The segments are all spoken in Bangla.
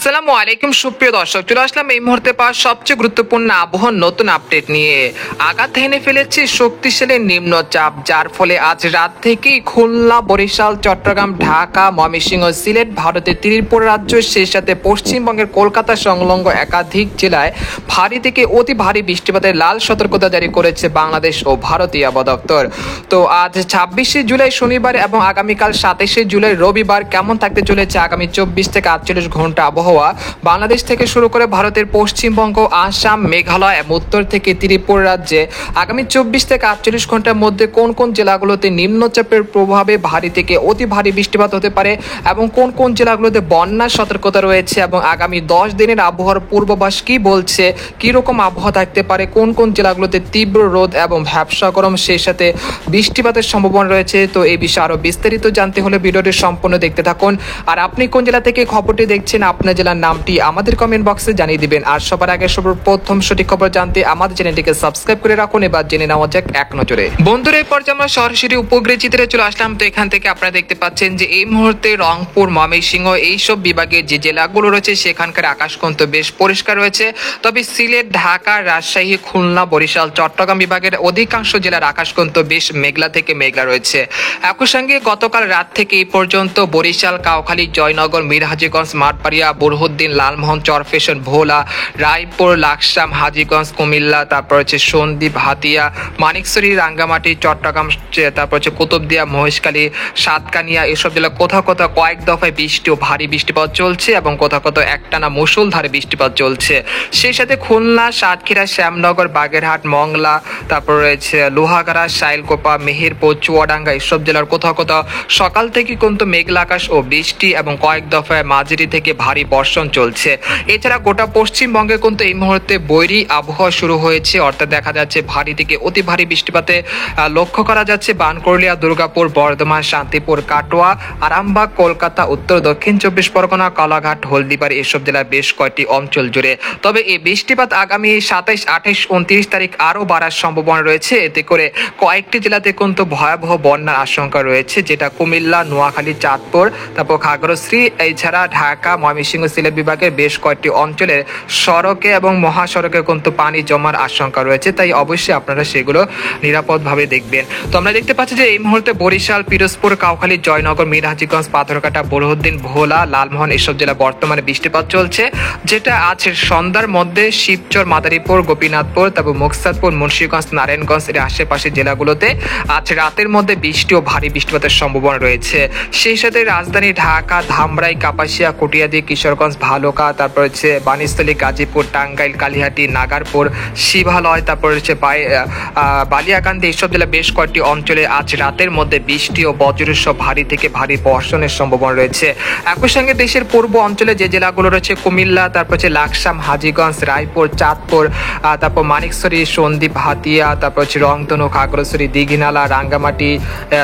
আসসালামু আলাইকুম সুপ্রিয় দর্শক, চলে আসলাম এই মুহূর্তে পাওয়া সবচেয়ে গুরুত্বপূর্ণ আবহাওয়ার নতুন আপডেট নিয়ে। আঘাত হেনে ফেলেছে শক্তিশালী নিম্নচাপ, যার ফলে আজ রাত থেকেই খুলনা, বরিশাল, চট্টগ্রাম, ঢাকা, ময়মনসিংহ, সিলেট, ভারতের ত্রিপুরা রাজ্য, সেই সাথে পশ্চিমবঙ্গের কলকাতা সংলগ্ন একাধিক জেলায় ভারী থেকে অতি ভারী বৃষ্টিপাতের লাল সতর্কতা জারি করেছে বাংলাদেশ ও ভারতীয় আবহাওয়া দপ্তর। তো আজ 26শে জুলাই শনিবার এবং আগামীকাল 27শে জুলাই রবিবার কেমন থাকতে চলেছে আগামী 24 থেকে 48 ঘন্টা আবহাওয়া বাংলাদেশ থেকে শুরু করে ভারতের পশ্চিমবঙ্গ, আসাম, মেঘালয় এবং উত্তর থেকে ত্রিপুরা রাজ্যে আগামী 24 থেকে 48 ঘন্টার মধ্যে কোন কোন জেলাগুলোতে নিম্নচাপের প্রভাবে ভারী থেকে অতি ভারী বৃষ্টিপাত হতে পারে এবং কোন কোন জেলাগুলোতে বন্যার সতর্কতা রয়েছে এবং আগামী 10 দিনের আবহাওয়ার পূর্বাভাস কি বলছে, কি রকম আবহাওয়া থাকতে পারে, কোন কোন জেলাগুলোতে তীব্র রোদ এবং ভ্যাপসা গরম, সেই সাথে বৃষ্টিপাতের সম্ভাবনা রয়েছে। তো এই বিষয়ে আরো বিস্তারিত জানতে হলে ভিডিওটি সম্পূর্ণ দেখতে থাকুন। আর আপনি কোন জেলা থেকে খবরটি দেখছেন, আপনার জেলার নামটি আমাদের কমেন্ট বক্সে জানিয়ে দিবেন। আর সবার আগে সর্বপ্রথম সঠিক খবর জানতে আমাদের চ্যানেলটিকে সাবস্ক্রাইব করে রাখুন। এবার জেনে নেওয়া যাক এক নজরে। বন্ধুরা, এই পর্যায়ে আমরা সরাসরি উপগ্রহ চিত্রে চলে আসলাম। তো এখান থেকে আপনারা দেখতে পাচ্ছেন যে এই মুহূর্তে রংপুর, ময়মনসিংহ এইসব বিভাগের যে জেলাগুলো রয়েছে সেখানকার আকাশ কিন্তু বেশ পরিষ্কার রয়েছে। তবে সিলেট, ঢাকা, রাজশাহী, খুলনা, বরিশাল, চট্টগ্রাম বিভাগের অধিকাংশ জেলার আকাশ কিন্তু বেশ মেঘলা থেকে মেঘলা রয়েছে। একই সঙ্গে গতকাল রাত থেকে এই পর্যন্ত বরিশাল, কাউখালী, জয়নগর, মিরহাজিগঞ্জ, মাঠবাড়িয়া, বুরহুদ্দিন, লালমোহন, চরফেশন, ভোলা, রায়পুর, লাকসাম, হাজীগঞ্জ, কুমিল্লা, তারপর হচ্ছে সন্দ্বীপ, হাতিয়া, মানিকছড়ি, রাঙ্গামাটি, চট্টগ্রাম, তারপর হচ্ছে কুতুবদিয়া, মহেশখালী, সাতকানিয়া এসব জেলা কোথাও কোথাও কয়েক দফায় বৃষ্টি ও ভারী বৃষ্টিপাত চলছে এবং কোথাও কোথাও একটানা মুষলধারে বৃষ্টিপাত চলছে। সেই সাথে খুলনা, সাতক্ষীরা, শ্যামনগর, বাগেরহাট, মংলা, তারপর রয়েছে লোহাগাড়া, শাইলকোপা, মেহেরপুর, চুয়াডাঙ্গা এসব জেলার কোথাও কোথাও সকাল থেকে কিন্তু মেঘলা আকাশ ও বৃষ্টি এবং কয়েক দফায় মাঝারি থেকে ভারী বর্ষণ চলছে। এছাড়া গোটা পশ্চিমবঙ্গে কিন্তু এই মুহূর্তে বৈরী আবহাওয়া শুরু হয়েছে, অর্থাৎ দেখা যাচ্ছে ভারী থেকে অতি ভারী বৃষ্টিপাতে লক্ষ্য করা যাচ্ছে বানকরলিয়া, দুর্গাপুর, বর্ধমান, শান্তিপুর, কাটোয়া, আরামবাগ, কলকাতা, উত্তর দক্ষিণ 24 পরগনা, কালাঘাট, হলদিবাড়ি এসব জেলার বেশ কয়েকটি অঞ্চল জুড়ে। তবে এই বৃষ্টিপাত আগামী 27, 28, 29 তারিখ আরও বাড়ার সম্ভাবনা রয়েছে। এতে করে কয়েকটি জেলাতে কিন্তু ভয়াবহ বন্যার আশঙ্কা রয়েছে, যেটা কুমিল্লা, নোয়াখালী, চাঁদপুর, তারপর খাগড়াছড়ি, এছাড়া ঢাকা, ময়মনসিংহ, সিলেট বিভাগের বেশ কয়েকটি অঞ্চলের সড়কে এবং মহাসড়কে কিন্তু পানি জমার আশঙ্কা রয়েছে। তাই অবশ্যই আপনারা সেগুলো নিরাপদভাবে দেখবেন। তো আমরা দেখতে পাচ্ছি যে এই মুহূর্তে বরিশাল, পিরোজপুর, কাউখালী, জয়নগর, মিরহাজিগঞ্জ, পাথরঘাটা, বুরহুদ্দিন, ভোলা, লালমোহন এসব জেলা বর্তমানে বৃষ্টিপাত চলছে, যেটা আজ সন্ধ্যার মধ্যে শিবচর, মাদারীপুর, গোপীনাথপুর, তারপর মুকসাদপুর, মুন্সিগঞ্জ, নারায়ণগঞ্জ এর আশেপাশের জেলাগুলোতে আজ রাতের মধ্যে বৃষ্টি ও ভারী বৃষ্টিপাতের সম্ভাবনা রয়েছে। সেই সাথে রাজধানী ঢাকা, ধামরাই, কাপাসিয়া, কটিয়াদি, কিশোরগঞ্জ, ভালুকা, তারপর হচ্ছে বানিস্থলী, গাজীপুর, টাঙ্গাইল, কালিহাটি, নাগারপুর, শিবালয়, তারপর হচ্ছে বালিয়াকান্দি এইসব জেলা বেশ কয়েকটি অঞ্চলে আজ রাতের মধ্যে বৃষ্টি ও বজ্রসহ ভারী থেকে ভারী বর্ষণের সম্ভাবনা রয়েছে। একই সঙ্গে দেশের পূর্ব অঞ্চলে যে জেলাগুলো রয়েছে কুমিল্লা, তারপর হচ্ছে লাকসাম, হাজীগঞ্জ, রায়পুর, চাঁদপুর, তারপর মানিকছড়ি, সন্দ্বীপ, হাতিয়া, তারপর হচ্ছে রংধনু, খাগড়াছড়ি, দীঘিনালা, রাঙ্গামাটি,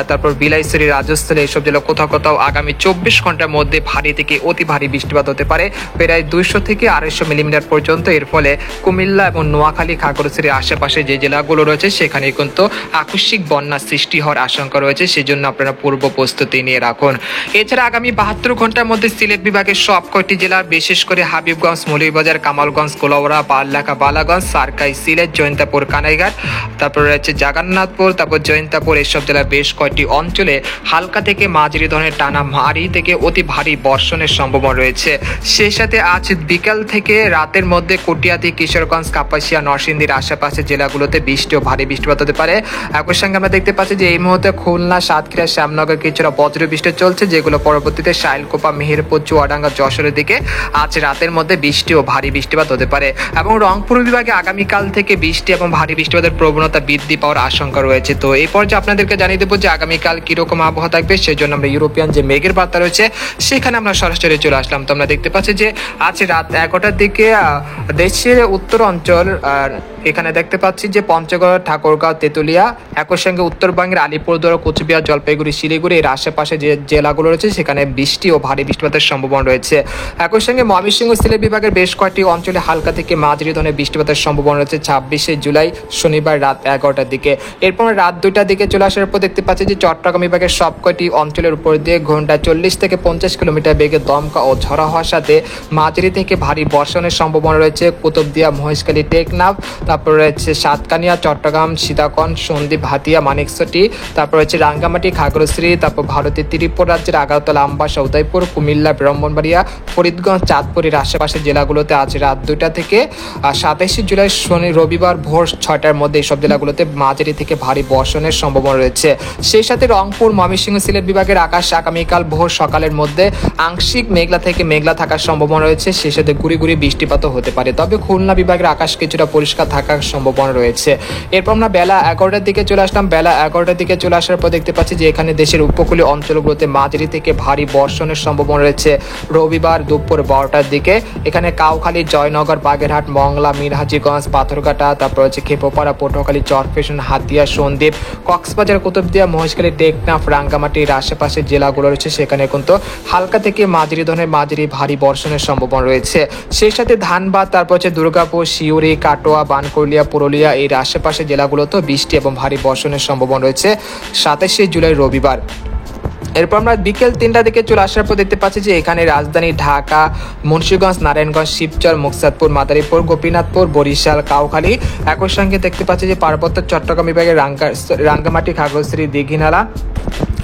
তারপর বিলাইছড়ি, রাজস্থলী এইসব জেলা কোথাও কোথাও আগামী 24 ঘন্টার মধ্যে ভারী থেকে অতি ভারী বৃষ্টিপাত হতে পারে, প্রায় 200 থেকে 250 মিলিমিটার পর্যন্ত। এর ফলে কুমিল্লা এবং নোয়াখালী, খাগড়াছড়ির আশেপাশে যে জেলাগুলো রয়েছে সেখানে কিন্তু আকস্মিক বন্যা সৃষ্টি হওয়ার আশঙ্কা রয়েছে, সেজন্য আপনারা পূর্ব প্রস্তুতি নিয়ে রাখুন। এছাড়া আগামী 72 ঘন্টার মধ্যে সিলেট বিভাগের সব কয়টি জেলা, বিশেষ করে হাবিবগঞ্জ, মৌলভীবাজার, কামালগঞ্জ, কোলাউড়া, পারলাখা, বালাগঞ্জ, সারকাই, সিলেট, জয়ন্তাপুর, কানাইঘাট, তারপর রয়েছে জাগান্নাথপুর, তারপর জয়ন্তাপুর এসব জেলার বেশ কয়েকটি অঞ্চলে হালকা থেকে মাঝারি ধরনের টানা ভারী থেকে অতি ভারী বর্ষণের সম্ভাবনা রয়েছে। সেই সাথে আজ বিকাল থেকে রাতের মধ্যে কটিয়াদি, কিশোরগঞ্জ, কাপাসিয়া, নরসিংদীর আশেপাশে জেলাগুলোতে বৃষ্টি ও ভারী বৃষ্টিপাত হতে পারে। একই সঙ্গে আমরা দেখতে পাচ্ছি যে এই মুহূর্তে খুলনা, সাতক্ষীরা, শ্যামনগর কিছুটা বজ্র বৃষ্টি চলছে, যেগুলো পরবর্তীতে শাইলকোপা, মেহেরপুর, চুয়াডাঙ্গা, যশোরের দিকে আজ রাতের মধ্যে বৃষ্টি ও ভারী বৃষ্টিপাত হতে পারে। এবং রংপুর বিভাগে আগামীকাল থেকে বৃষ্টি এবং ভারী বৃষ্টিপাতের প্রবণতা বৃদ্ধি পাওয়ার আশঙ্কা রয়েছে। তো এই পর্যায়ে আপনাদেরকে জানিয়ে দেবো যে আগামীকাল কিরকম আবহাওয়া থাকবে, সেই জন্য আমরা ইউরোপিয়ান যে মেঘের বার্তা রয়েছে সেখানে আমরা সরাসরি চলে আসলাম। তো আমরা দেখতে পাচ্ছি যে আজ রাত 11টার দিকে দেশের উত্তর অঞ্চল এখানে দেখতে পাচ্ছি যে পঞ্চগড়, ঠাকুরগাঁও, তেঁতুলিয়া, একই সঙ্গে উত্তরবঙ্গের আলিপুরদুয়ার, কোচবিহার, জলপাইগুড়ি, শিলিগুড়ি এর আশেপাশে যে জেলাগুলো রয়েছে সেখানে বৃষ্টি ও ভারী বৃষ্টিপাতের সম্ভাবনা রয়েছে। একই সঙ্গে ময়মনসিংহ, সিলেট বিভাগের বেশ কয়েকটি অঞ্চলে হালকা থেকে মাঝারি ধরনের বৃষ্টিপাতের সম্ভাবনা রয়েছে 26শে জুলাই শনিবার রাত 11টার দিকে। এরপর রাত 2টার দিকে চলে আসার পর দেখতে পাচ্ছি যে চট্টগ্রাম বিভাগের সব কয়টি অঞ্চলের উপর দিয়ে ঘন্টায় 40 থেকে 50 কিলোমিটার বেগে দমকা ও ঝড়া হওয়ার সাথে মাঝারি থেকে ভারী বর্ষণের সম্ভাবনা রয়েছে কুতুবদিয়া, মহেশখালী, টেকনাফ, তারপর রয়েছে সাতকানিয়া, চট্টগ্রাম, সীতাকোন, সন্দ্বীপ, হাতিয়া, মানিকচটি, তারপর রয়েছে রাঙ্গামাটি, খাগড়াছড়ি, তারপর ভারতের ত্রিপুরা রাজ্যের আগারতলা, আমবাসা, উদয়পুর, কুমিল্লা, ব্রাহ্মণবাড়িয়া, ফরিদগঞ্জ, চাঁদপুরের আশেপাশের জেলাগুলোতে আজ রাত 2টা থেকে 27শে জুলাই রবিবার ভোর 6টার মধ্যে এইসব জেলাগুলোতে মাঝারি থেকে ভারী বর্ষণের সম্ভাবনা রয়েছে। সেই সাথে রংপুর, ময়মনসিংহ, সিলেট বিভাগের আকাশ আগামীকাল ভোর সকালের মধ্যে আংশিক মেঘলা থেকে মেঘলা থাকার সম্ভাবনা রয়েছে, সেই সাথে গুড়ি গুড়ি বৃষ্টিপাতও হতে পারে। তবে খুলনা বিভাগের আকাশ কিছুটা পরিষ্কার থাকার সম্ভাবনা রয়েছে। এরপর আমরা বেলা 11টার দিকে চলে আসলাম। বেলা 11টার দিকে চলে আসার পর দেখতে পাচ্ছি যে এখানে দেশের উপকূলীয় অঞ্চলগুলোতে মাঝারি থেকে ভারী বর্ষণের সম্ভাবনা রয়েছে রবিবার দুপুর 12টার দিকে। এখানে কাউখালী, জয়নগর, বাগেরহাট, মংলা, মিরহাজিগঞ্জ, পাথরঘাটা, তারপর হচ্ছে খেপোপাড়া, পটুয়াখালী, চরফ্যাশন, হাতিয়া, সন্দ্বীপ, কক্সবাজার, কুতুবদিয়া, মহেশখালী, টেকনাফ, রাঙ্গামাটির আশেপাশে জেলাগুলো রয়েছে সেখানে কিন্তু হালকা থেকে মাঝারি ধরনের মাঝারি ভারী বর্ষণের সম্ভাবনা রয়েছে। সেই সাথে ধানবাদ, তারপর হচ্ছে দুর্গাপুর, শিউরি, কাটোয়া, বানকুলিয়া, পুরুলিয়া এর আশেপাশে জেলাগুলোতেও বৃষ্টি এবং ভারী বর্ষণের সম্ভাবনা রয়েছে 27শে জুলাই রবিবার। এরপর আমরা বিকেল 3টার দিকে চলে আসার পর দেখতে পাচ্ছি যে এখানে রাজধানী ঢাকা, মুন্সিগঞ্জ, নারায়ণগঞ্জ, শিবচর, মুকসাদপুর, মাদারীপুর, গোপীনাথপুর, বরিশাল, কাউখালী, একই সঙ্গে দেখতে পাচ্ছি যে পার্বত্য চট্টগ্রাম বিভাগের রাঙ্গামাটি, খাগড়াছড়ি, দীঘিনালা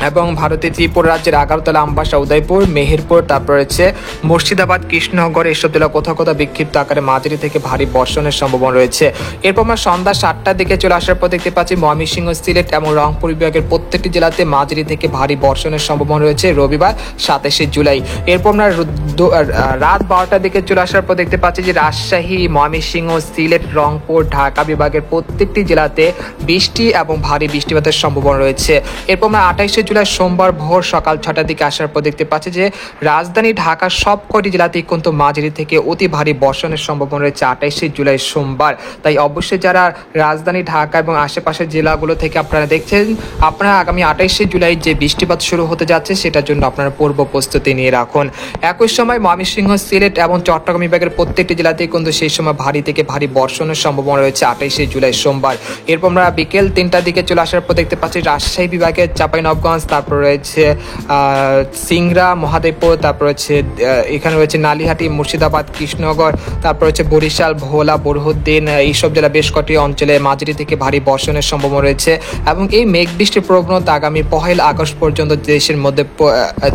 এবং ভারতের ত্রিপুরা রাজ্যের আগারতলা, আমবাসা, উদয়পুর, মেহেরপুর, তারপর রয়েছে মুর্শিদাবাদ, কৃষ্ণনগর এসব জেলা কোথাও কোথাও বিক্ষিপ্ত আকারে মাঝারি থেকে ভারী বর্ষণের সম্ভাবনা রয়েছে। এরপর আমরা সন্ধ্যা 7টার দিকে চলে আসার পর দেখতে পাচ্ছি ময়মনসিংহ, সিলেট এবং রংপুর বিভাগের প্রত্যেকটি জেলাতে মাঝারি থেকে ভারী বর্ষণের সম্ভাবনা রয়েছে রবিবার 27শে জুলাই। এরপর আমরা রাত 12টার দিকে চলে আসার পর দেখতে পাচ্ছি যে রাজশাহী, ময়মনসিংহ, সিলেট, রংপুর, ঢাকা বিভাগের প্রত্যেকটি জেলাতে বৃষ্টি এবং ভারী বৃষ্টিপাতের সম্ভাবনা রয়েছে। এরপর আমরা 28শে জুলাই সোমবার ভোর সকাল 6টার দিকে আসার পর দেখতে পাচ্ছি যে রাজধানী ঢাকার সব কয়টি জেলাতেই কিন্তু মাঝারি থেকে অতি ভারী বর্ষণের সম্ভাবনা রয়েছে 28শে জুলাই সোমবার। তাই অবশ্যই যারা রাজধানী ঢাকা এবং আশেপাশের জেলাগুলো থেকে আপনারা দেখছেন, আপনারা আগামী 28শে জুলাই যে বৃষ্টিপাত শুরু হতে যাচ্ছে সেটার জন্য আপনারা পূর্ব প্রস্তুতি নিয়ে রাখুন। একই সময় ময়মনসিংহ, সিলেট এবং চট্টগ্রাম বিভাগের প্রত্যেকটি জেলাতেই কিন্তু সেই সময় ভারী থেকে ভারী বর্ষণের সম্ভাবনা রয়েছে 28শে জুলাই সোমবার। এরপর আমরা বিকেল 3টার দিকে চলে আসার পর দেখতে পাচ্ছি রাজশাহী বিভাগের চাঁপাইনবাবগঞ্জ, তারপর রয়েছে সিংড়া, মহাদেবপুর, তারপর হচ্ছে এখানে রয়েছে নালিহাটি, মুর্শিদাবাদ, কৃষ্ণনগর, তারপর হচ্ছে বরিশাল, ভোলা, বরহুদ্দিন এইসব জেলা বেশ কয়েকটি অঞ্চলে মাঝারি থেকে ভারী বর্ষণের সম্ভাবনা রয়েছে এবং এই মেঘ বৃষ্টির প্রবণতা আগামী 1 আগস্ট পর্যন্ত দেশের মধ্যে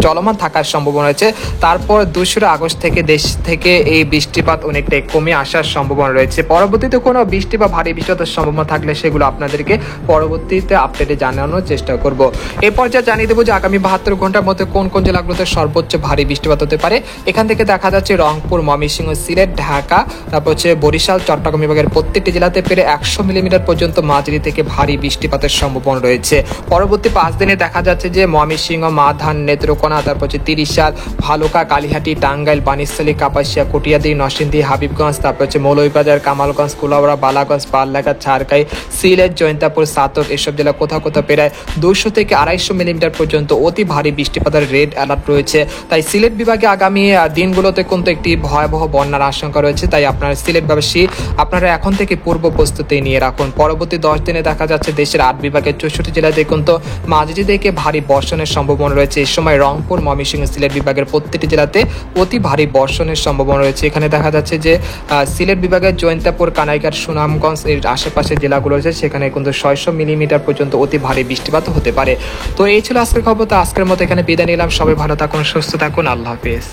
চলমান থাকার সম্ভাবনা রয়েছে। তারপর 2 আগস্ট থেকে দেশ থেকে এই বৃষ্টিপাত অনেকটাই কমে আসার সম্ভাবনা রয়েছে। পরবর্তীতে কোনো বৃষ্টি বা ভারী বৃষ্টিপাতের সম্ভাবনা থাকলে সেগুলো আপনাদেরকে পরবর্তীতে আপডেটে জানানোর চেষ্টা করব। এরপর যা জানিয়ে দেবো যে আগামী 72 ঘন্টার মধ্যে কোন কোন জেলাগুলোতে সর্বোচ্চ ভারী বৃষ্টিপাত হতে পারে। এখান থেকে দেখা যাচ্ছে রংপুর, ময়মনসিংহ, সিলেট, ঢাকা, তারপর হচ্ছে বরিশাল, চট্টগ্রাম বিভাগের প্রত্যেকটি জেলাতে প্রায় 100 মিলিমিটার পর্যন্ত মাঝারি থেকে ভারী বৃষ্টিপাতের সম্ভাবনা রয়েছে। পরবর্তী 5 দিনে দেখা যাচ্ছে যে ময়মনসিংহ, মাধান, নেত্রকোনা, তারপর হচ্ছে তিরিশাল, ভালুকা, কালিহাটি, টাঙ্গাইল, বানিশালী, কাপাসিয়া, কটিয়াদি, নরসিংদী, হাবিবগঞ্জ, তারপর হচ্ছে মৌলভীবাজার, কামালগঞ্জ, কুলাউড়া, বালাগঞ্জ, পাললাঘাট, ছারকাই, সিলেট, জৈন্তাপুর, সাতক এসব জেলা কোথাও কোথাও প্রায় 200 থেকে 250 মিলিমিটার পর্যন্ত অতি ভারী বৃষ্টিপাতের রেড অ্যালার্ট রয়েছে। তাই সিলেট বিভাগে আগামী দিনগুলোতে কিন্তু একটি ভয়াবহ বন্যার আশঙ্কা রয়েছে। তাই আপনারা সিলেটবাসী আপনারা এখন থেকে পূর্ব প্রস্তুতি নিয়ে রাখুন। পরবর্তী 10 দিনে দেখা যাচ্ছে দেশের 8 বিভাগের 64 জেলাতে কিন্তু মাঝারি থেকে ভারী বর্ষণের সম্ভাবনা রয়েছে। এই সময় রংপুর, ময়মনসিংহ, সিলেট বিভাগের প্রত্যেকটি জেলাতে অতি ভারী বর্ষণের সম্ভাবনা রয়েছে। এখানে দেখা যাচ্ছে যে সিলেট বিভাগের জৈন্তাপুর, কানাইঘাট, সুনামগঞ্জ এর আশেপাশে জেলাগুলো রয়েছে সেখানে কিন্তু 600 মিলিমিটার পর্যন্ত অতি ভারী বৃষ্টিপাত হতে পারে। তো এই ছিল আজকের খবর। তো আজকের মতো এখানে বিদায় নিলাম। সবাই ভালো থাকুন, সুস্থ থাকুন, আল্লাহ হাফেজ।